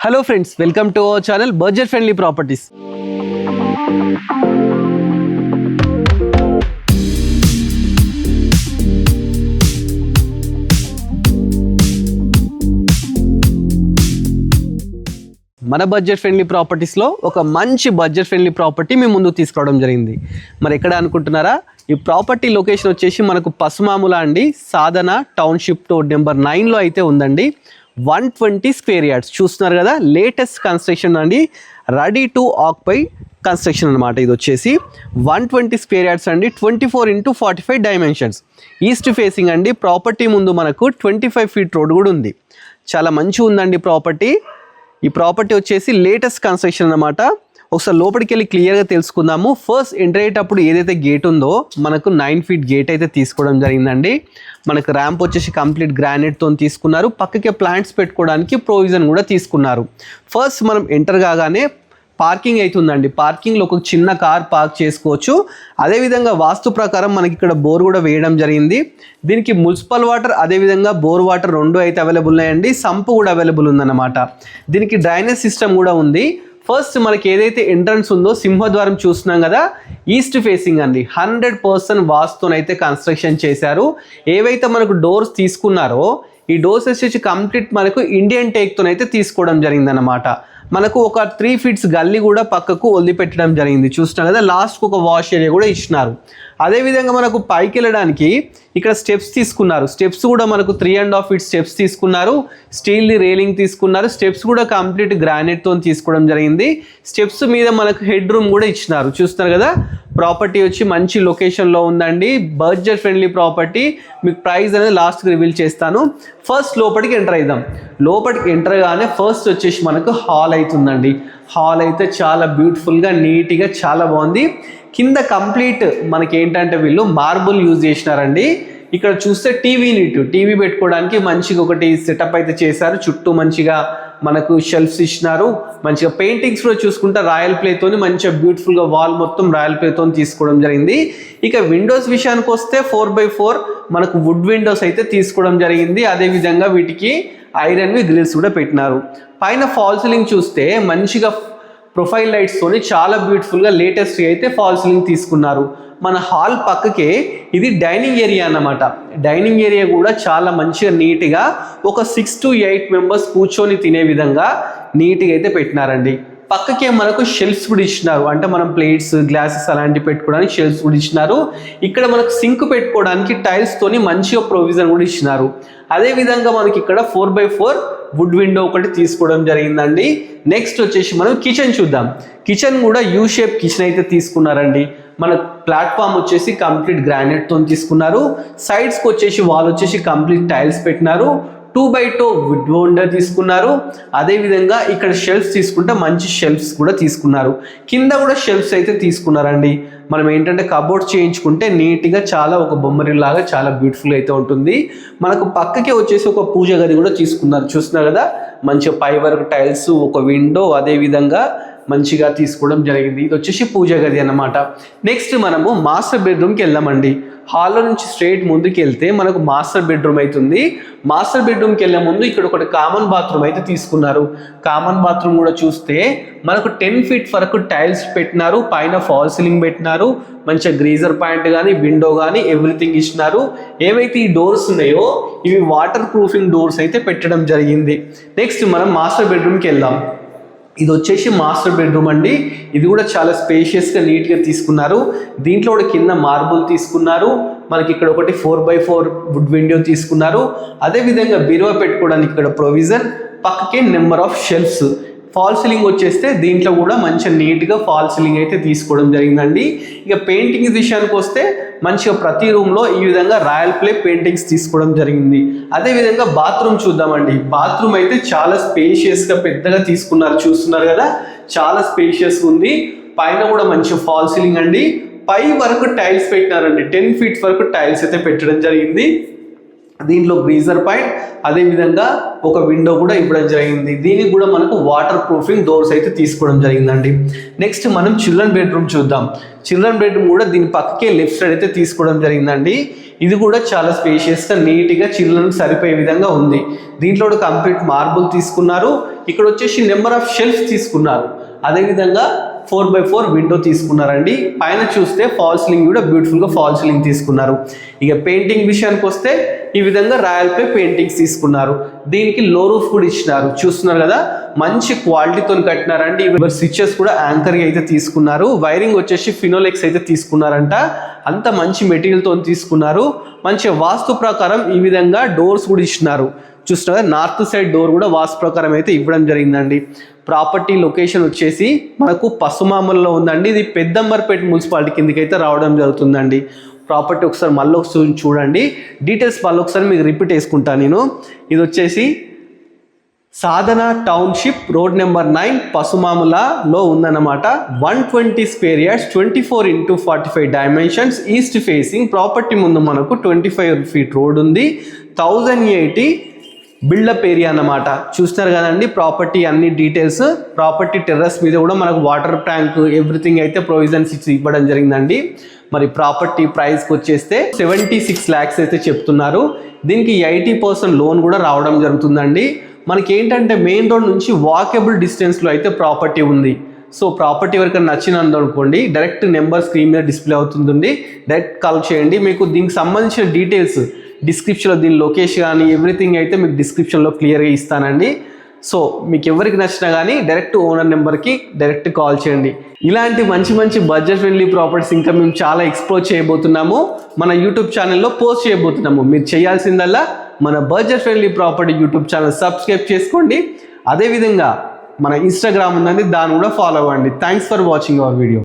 Hello friends, welcome to our channel Budget Friendly Properties. మన budget friendly ప్రాపర్టీస్లో ఒక మంచి budget friendly property మీ ముందుకు తీసుకురావడం జరిగింది. మరి ఎక్కడ అనుకుంటున్నారా? ఈ ప్రాపర్టీ లొకేషన్ వచ్చేసి మనకు పసుమాముల అండి, సాధన టౌన్షిప్ రోడ్ నెంబర్ 9లో అయితే ఉందండి. 120 స్క్వేర్ యార్డ్స్ చూస్తున్నారు కదా, లేటెస్ట్ కన్స్ట్రక్షన్ అండి, రెడీ టు ఆక్యుపై కన్స్ట్రక్షన్ అనమాట. ఇది వచ్చేసి 120 స్క్వేర్ యార్డ్స్ అండి, 24x45 డైమెన్షన్స్, ఈస్ట్ ఫేసింగ్ అండి. ప్రాపర్టీ ముందు మనకు 25 ఫీట్ రోడ్ కూడా ఉంది. చాలా మంచిగా ఉందండి ప్రాపర్టీ. ఈ ప్రాపర్టీ వచ్చేసి లేటెస్ట్ కన్స్ట్రక్షన్ అనమాట. ఒకసారి లోపలికి వెళ్ళి క్లియర్గా తెలుసుకుందాము. ఫస్ట్ ఎంటర్ అయ్యేటప్పుడు ఏదైతే గేట్ ఉందో మనకు 9 ఫీట్ గేట్ అయితే తీసుకోవడం జరిగిందండి. మనకు ర్యాంప్ వచ్చేసి కంప్లీట్ గ్రానైట్తో తీసుకున్నారు. పక్కకే ప్లాంట్స్ పెట్టుకోవడానికి ప్రొవిజన్ కూడా తీసుకున్నారు. ఫస్ట్ మనం ఎంటర్ కాగానే పార్కింగ్ అవుతుందండి. పార్కింగ్లో ఒక చిన్న కార్ పార్క్ చేసుకోవచ్చు. అదేవిధంగా వాస్తు ప్రకారం మనకి ఇక్కడ బోర్ కూడా వేయడం జరిగింది. దీనికి మున్సిపల్ వాటర్ అదేవిధంగా బోర్ వాటర్ రెండు అయితే అవైలబుల్ ఉన్నాయండి. సంపు కూడా అవైలబుల్ ఉందన్నమాట. దీనికి డ్రైనేజ్ సిస్టమ్ కూడా ఉంది. ఫస్ట్ మనకి ఏదైతే ఎంట్రన్స్ ఉందో సింహద్వారం చూస్తున్నాం కదా, ఈస్ట్ ఫేసింగ్ అండి. 100% వాస్తునైతే కన్స్ట్రక్షన్ చేశారు. ఏవైతే మనకు డోర్స్ తీసుకున్నారో ఈ డోర్స్ వచ్చేసి కంప్లీట్ మనకు ఇండియన్ టేక్తోనైతే తీసుకోవడం జరిగిందన్నమాట. మనకు ఒక 3 ఫీట్స్ గల్లీ కూడా పక్కకు వదిలిపెట్టడం జరిగింది. చూస్తున్నాం కదా, లాస్ట్కి ఒక వాష్ ఏరియా కూడా ఇచ్చినారు. అదేవిధంగా మనకు పైకి వెళ్ళడానికి ఇక్కడ స్టెప్స్ తీసుకున్నారు. స్టెప్స్ కూడా మనకు 3.5 ఫీట్ స్టెప్స్ తీసుకున్నారు. స్టీల్ది రేలింగ్ తీసుకున్నారు. స్టెప్స్ కూడా కంప్లీట్ గ్రానైట్తో తీసుకోవడం జరిగింది. స్టెప్స్ మీద మనకు హెడ్ రూమ్ కూడా ఇచ్చినారు. చూస్తున్నారు కదా, ప్రాపర్టీ వచ్చి మంచి లొకేషన్లో ఉందండి. Budget friendly property. మీకు ప్రైస్ అనేది లాస్ట్కి రివీల్ చేస్తాను. ఫస్ట్ లోపలికి ఎంటర్ అవుదాం. లోపలికి ఎంటర్ గానే ఫస్ట్ వచ్చేసి మనకు హాల్ అవుతుందండి. హాల్ అయితే చాలా బ్యూటిఫుల్గా నీట్గా చాలా బాగుంది. కింద కంప్లీట్ మనకి ఏంటంటే వీళ్ళు మార్బుల్ యూజ్ చేసినారండి. ఇక్కడ చూస్తే టీవీ పెట్టుకోవడానికి మంచిగా ఒకటి సెటప్ అయితే చేశారు. చుట్టూ మంచిగా మనకు షెల్ఫ్స్ ఇచ్చినారు. మంచిగా పెయింటింగ్స్ కూడా చూసుకుంటే రాయల్ ప్లేతోని మంచిగా బ్యూటిఫుల్గా వాల్ మొత్తం రాయల్ ప్లేతో తీసుకోవడం జరిగింది. ఇక విండోస్ విషయానికి వస్తే 4x4 మనకు వుడ్ విండోస్ అయితే తీసుకోవడం జరిగింది. అదేవిధంగా వీటికి ఐరన్వి గ్రిల్స్ కూడా పెట్టినారు. పైన ఫాల్ సీలింగ్ చూస్తే మంచిగా ప్రొఫైల్ లైట్స్తోని చాలా బ్యూటిఫుల్గా లేటెస్ట్గా అయితే ఫాల్ సీలింగ్ తీసుకున్నారు. మన హాల్ పక్కకే ఇది డైనింగ్ ఏరియా అన్నమాట. డైనింగ్ ఏరియా కూడా చాలా మంచిగా నీట్గా ఒక 6 to 8 మెంబర్స్ కూర్చొని తినే విధంగా నీట్గా అయితే పెట్టినారండి. పక్కకే మనకు షెల్ఫ్స్ కూడా ఇచ్చినారు. అంటే మనం ప్లేట్స్ గ్లాసెస్ అలాంటివి పెట్టుకోవడానికి షెల్ఫ్స్ కూడా ఇచ్చినారు. ఇక్కడ మనకు సింక్ పెట్టుకోవడానికి టైల్స్తోని మంచిగా ప్రొవిజన్ కూడా ఇచ్చినారు. అదేవిధంగా మనకి ఇక్కడ 4x4 వుడ్ విండో ఒకటి తీసుకోవడం జరిగిందండి. నెక్స్ట్ వచ్చేసి మనం కిచెన్ చూద్దాం. కిచెన్ కూడా యూ షేప్ కిచెన్ అయితే తీసుకున్నారండి. మన ప్లాట్ఫామ్ వచ్చేసి కంప్లీట్ గ్రానైట్తో తీసుకున్నారు. సైడ్స్కి వచ్చేసి వాల్ వచ్చేసి కంప్లీట్ టైల్స్ పెట్టినారు. 2x2 వుడ్ విండో తీసుకున్నారు. అదేవిధంగా ఇక్కడ షెల్ఫ్స్ తీసుకుంటే మంచి షెల్ఫ్స్ కూడా తీసుకున్నారు. కింద కూడా షెల్ఫ్స్ అయితే తీసుకున్నారండి. మనం ఏంటంటే కబోర్డ్స్ చేయించుకుంటే నీట్గా చాలా ఒక బొమ్మరిలాగా చాలా బ్యూటిఫుల్గా అయితే ఉంటుంది. మనకు పక్కకే వచ్చేసి ఒక పూజ గది కూడా తీసుకున్నారు. చూస్తున్నారు కదా, మంచిగా పై వరకు టైల్స్, ఒక విండో, అదేవిధంగా మంచిగా తీసుకోవడం జరిగింది. ఇది వచ్చేసి పూజ గది అన్నమాట. నెక్స్ట్ మనము మాస్టర్ బెడ్రూమ్కి వెళ్దామండి. హాల్లో నుంచి స్ట్రైట్ ముందుకు వెళ్తే మనకు మాస్టర్ బెడ్రూమ్ అవుతుంది. మాస్టర్ బెడ్రూమ్కి వెళ్ళే ముందు ఇక్కడ ఒకటి కామన్ బాత్రూమ్ అయితే తీసుకున్నారు. కామన్ బాత్రూమ్ కూడా చూస్తే మనకు 10 ఫీట్ వరకు టైల్స్ పెట్టినారు. పైన ఫాల్ సీలింగ్ పెట్టినారు. మంచిగా గ్రీజర్ పాయింట్ కానీ విండో కానీ ఎవ్రీథింగ్ ఇచ్చినారు. ఏవైతే ఈ డోర్స్ ఉన్నాయో ఇవి వాటర్ ప్రూఫింగ్ డోర్స్ అయితే పెట్టడం జరిగింది. నెక్స్ట్ మనం మాస్టర్ బెడ్రూమ్కి వెళ్దాం. ఇది వచ్చేసి మాస్టర్ బెడ్రూమ్ అండి. ఇది కూడా చాలా స్పేషియస్గా నీట్గా తీసుకున్నారు. దీంట్లో కూడా కింద మార్బుల్ తీసుకున్నారు. మనకి ఇక్కడ ఒకటి 4x4 వుడ్ విండో తీసుకున్నారు. అదేవిధంగా బీరువా పెట్టుకోవడానికి ఇక్కడ ప్రొవిజన్, పక్కకే number of shelves. Fall ceiling వచ్చేస్తే దీంట్లో కూడా మంచిగా నీట్గా ఫాల్ సీలింగ్ అయితే తీసుకోవడం జరిగిందండి. ఇక పెయింటింగ్ విషయానికి వస్తే మంచిగా ప్రతి రూమ్లో ఈ విధంగా రాయల్ ప్లే పెయింటింగ్స్ తీసుకోవడం జరిగింది. అదేవిధంగా బాత్రూమ్ చూద్దామండి. బాత్రూమ్ అయితే చాలా స్పేషియస్గా పెద్దగా తీసుకున్నారు. చూస్తున్నారు కదా, చాలా స్పేషియస్గా ఉంది. పైన కూడా మంచి ఫాల్ సీలింగ్ అండి. పై వరకు టైల్స్ పెట్టినారండి. 10 ఫీట్ వరకు టైల్స్ అయితే పెట్టడం జరిగింది. దీంట్లో గ్రీజర్ పాయింట్, అదేవిధంగా ఒక విండో కూడా ఇవ్వడం జరిగింది. దీనికి కూడా మనకు వాటర్ ప్రూఫింగ్ డోర్స్ అయితే తీసుకోవడం జరిగిందండి. నెక్స్ట్ మనం చిల్డ్రన్ బెడ్రూమ్ చూద్దాం. చిల్డ్రన్ బెడ్రూమ్ కూడా దీని పక్కకే లెఫ్ట్ సైడ్ అయితే తీసుకోవడం జరిగిందండి. ఇది కూడా చాలా స్పేషియస్గా నీట్గా చిల్డ్రన్ సరిపోయే విధంగా ఉంది. దీంట్లో కంప్లీట్ మార్బుల్ తీసుకున్నారు. ఇక్కడ వచ్చేసి నెంబర్ ఆఫ్ షెల్ఫ్స్ తీసుకున్నారు, అదేవిధంగా 4x4 విండో తీసుకున్నారండి. పైన చూస్తే ఫాల్ సీలింగ్ కూడా బ్యూటిఫుల్గా ఫాల్ సీలింగ్ తీసుకున్నారు. ఇక పెయింటింగ్ విషయానికి వస్తే ఈ విధంగా రాయల్ పే పెయింటింగ్స్ తీసుకున్నారు. దీనికి లో రూఫ్ కూడా ఇచ్చినారు, చూస్తున్నారు కదా, మంచి క్వాలిటీతో కట్టినారండి. ఇవి స్విచెస్ కూడా యాంకర్ అయితే తీసుకున్నారు. వైరింగ్ వచ్చేసి ఫినోలెక్స్ అయితే తీసుకున్నారంట. అంత మంచి మెటీరియల్తో తీసుకున్నారు. మంచి వాస్తు ప్రకారం ఈ విధంగా డోర్స్ కూడా ఇచ్చినారు. చూస్తున్నారు కదా, నార్త్ సైడ్ డోర్ కూడా వాస్తు ప్రకారం అయితే ఇవ్వడం జరిగిందండి. ప్రాపర్టీ లొకేషన్ వచ్చేసి మనకు పసుమామల్లో ఉందండి. ఇది పెద్దంబర్పేట మున్సిపాలిటీ కిందకి అయితే రావడం జరుగుతుందండి. ప్రాపర్టీ ఒకసారి మళ్ళీ చూడండి, డీటెయిల్స్ మళ్ళీ ఒకసారి మీకు రిపీట్ వేసుకుంటాను నేను. ఇది వచ్చేసి సాధన టౌన్షిప్, రోడ్ నెంబర్ 9, పసుమాములలో ఉందన్నమాట. 120 square yards, 24x45 dimensions, east facing. Property ముందు మనకు 25 ఫీట్ రోడ్ ఉంది. 1080 బిల్డప్ ఏరియా అన్నమాట. చూస్తున్నారు కదండి ప్రాపర్టీ అన్ని డీటెయిల్స్. ప్రాపర్టీ టెర్రస్ మీద కూడా మనకు వాటర్ ట్యాంక్ ఎవ్రీథింగ్ అయితే ప్రొవిజన్స్ ఇవ్వడం జరిగిందండి. మరి ప్రాపర్టీ ప్రైస్కి వచ్చేస్తే 76 lakhs అయితే చెప్తున్నారు. దీనికి 80% లోన్ కూడా రావడం జరుగుతుందండి. మనకి ఏంటంటే మెయిన్ రోడ్ నుంచి వాకబుల్ డిస్టెన్స్లో అయితే ప్రాపర్టీ ఉంది. సో ప్రాపర్టీ ఎవరికైనా నచ్చినందు అనుకోండి, డైరెక్ట్ నెంబర్ స్క్రీన్ మీద డిస్ప్లే అవుతుందండి, డైరెక్ట్ కాల్ చేయండి. మీకు దీనికి సంబంధించిన డీటెయిల్స్ డిస్క్రిప్షన్లో, దీని లొకేషన్ కానీ ఎవ్రీథింగ్ అయితే మీకు డిస్క్రిప్షన్లో క్లియర్గా ఇస్తానండి. సో మీకు ఎవరికి నచ్చినా కానీ డైరెక్ట్ ఓనర్ నెంబర్కి డైరెక్ట్ కాల్ చేయండి. ఇలాంటి మంచి మంచి బడ్జెట్ ఫ్రెండ్లీ ప్రాపర్టీస్ ఇంకా మేము చాలా ఎక్స్ప్లోర్ చేయబోతున్నాము, మన యూట్యూబ్ ఛానల్లో పోస్ట్ చేయబోతున్నాము. మీరు చేయాల్సిందల్లా మన budget friendly property YouTube channel subscribe చేసుకోండి. అదేవిధంగా మన ఇన్స్టాగ్రామ్ ఉందండి, దాన్ని కూడా ఫాలో అవ్వండి. Thanks for watching our video.